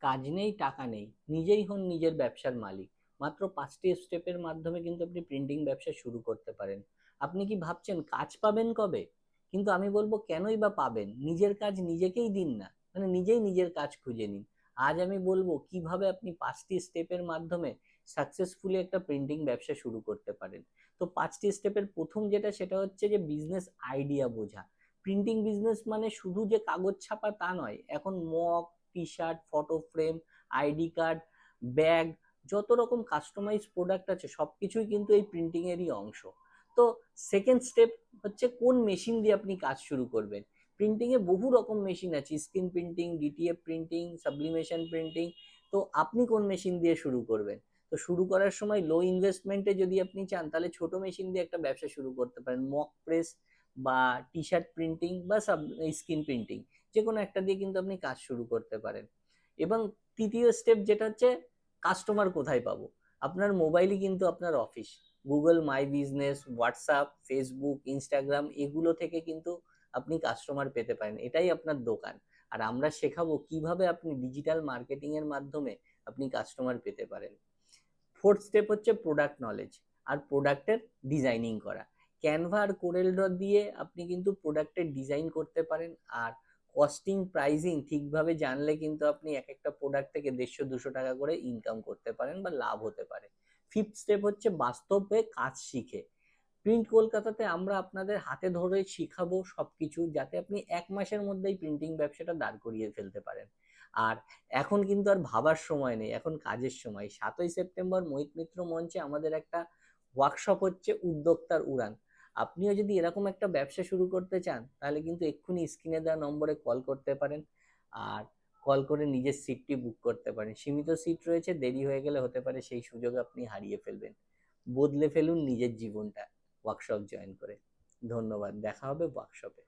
কাজ নেই, টাকা নেই, নিজেই হন নিজের ব্যবসার মালিক। মাত্র 5টি স্টেপের মাধ্যমে কিন্তু আপনি প্রিন্টিং ব্যবসা শুরু করতে পারেন। আপনি কি ভাবছেন কাজ পাবেন কবে? কিন্তু আমি বলবো কেনই বা পাবেন, নিজের কাজ নিজেকেই দিন না, মানে নিজেই নিজের কাজ খুঁজে নিন। আজ আমি বলবো কিভাবে আপনি 5টি স্টেপের মাধ্যমে সাকসেসফুলি একটা প্রিন্টিং ব্যবসা শুরু করতে পারেন। তো 5টি স্টেপের প্রথম যেটা, সেটা হচ্ছে যে বিজনেস আইডিয়া বোঝা। প্রিন্টিং বিজনেস মানে শুধু যে কাগজ ছাপা তা নয়, এখন mock, T shirt, photo frame, ID card, bag, যত রকম কাস্টমাইজ প্রোডাক্ট আছে সবকিছুই কিন্তু এই প্রিন্টিং এরই অংশ। তো সেকেন্ড স্টেপ হচ্ছে কোন মেশিন দিয়ে আপনি কাজ শুরু করবেন। প্রিন্টিং এ বহু রকম মেশিন আছে, screen printing, DTF printing, sublimation printing. তো আপনি কোন মেশিন দিয়ে শুরু করবেন? তো শুরু করার সময় লো ইনভেস্টমেন্টে যদি আপনি চান, তাহলে ছোট মেশিন দিয়ে একটা ব্যবসা শুরু করতে পারেন। মক প্রেস বা টি শার্ট প্রিন্টিং বা স্ক্রিন প্রিন্টিং, যে কোনো একটা দিয়ে কিন্তু আপনি কাজ শুরু করতে পারেন। এবং তৃতীয় স্টেপ যেটা হচ্ছে কাস্টমার কোথায় পাবো। আপনার মোবাইলই কিন্তু আপনার office. Google my business, WhatsApp, Facebook, Instagram, এগুলো থেকে কিন্তু আপনি কাস্টমার পেতে পারেন, এটাই আপনার দোকান। আর আমরা শেখাবো কিভাবে আপনি ডিজিটাল মার্কেটিং এর মাধ্যমে আপনি কাস্টমার পেতে পারেন। ফোর্থ স্টেপ হচ্ছে প্রোডাক্ট নলেজ আর প্রোডাক্টের ডিজাইনিং করা। ক্যানভা আর কোরেল ড্র দিয়ে আপনি কিন্তু প্রোডাক্টের ডিজাইন করতে পারেন। আর কস্টিং, প্রাইসিং ঠিকভাবে জানলে কিন্তু আপনি এক একটা প্রোডাক্ট থেকে 150-200 টাকা করে ইনকাম করতে পারেন বা লাভ হতে পারে। ফিফথ স্টেপ হচ্ছে বাস্তবে কাজ শিখে। প্রিন্ট কলকাতাতে আমরা আপনাদের হাতে ধরে শিখাবো সবকিছু, যাতে আপনি 1 মাসের মধ্যেই প্রিন্টিং ব্যবসাটা দাঁড় করিয়ে ফেলতে পারেন। আর এখন কিন্তু আর ভাবার সময় নেই, এখন কাজের সময়। 7ই সেপ্টেম্বর মোহিত মিত্র মঞ্চে আমাদের একটা ওয়ার্কশপ হচ্ছে, উদ্যোক্তার উড়ান। আপনিও যদি এরকম একটা ব্যবসা শুরু করতে চান, তাহলে কিন্তু এক্ষুনি স্ক্রিনে দেওয়া নম্বরে কল করতে পারেন। আর কল করে নিজের সিটটি বুক করতে পারেন। সীমিত সিট রয়েছে, দেরি হয়ে গেলে হতে পারে সেই সুযোগ আপনি হারিয়ে ফেলবেন। বদলে ফেলুন নিজের জীবনটা ওয়ার্কশপ জয়েন করে। ধন্যবাদ, দেখা হবে ওয়ার্কশপে।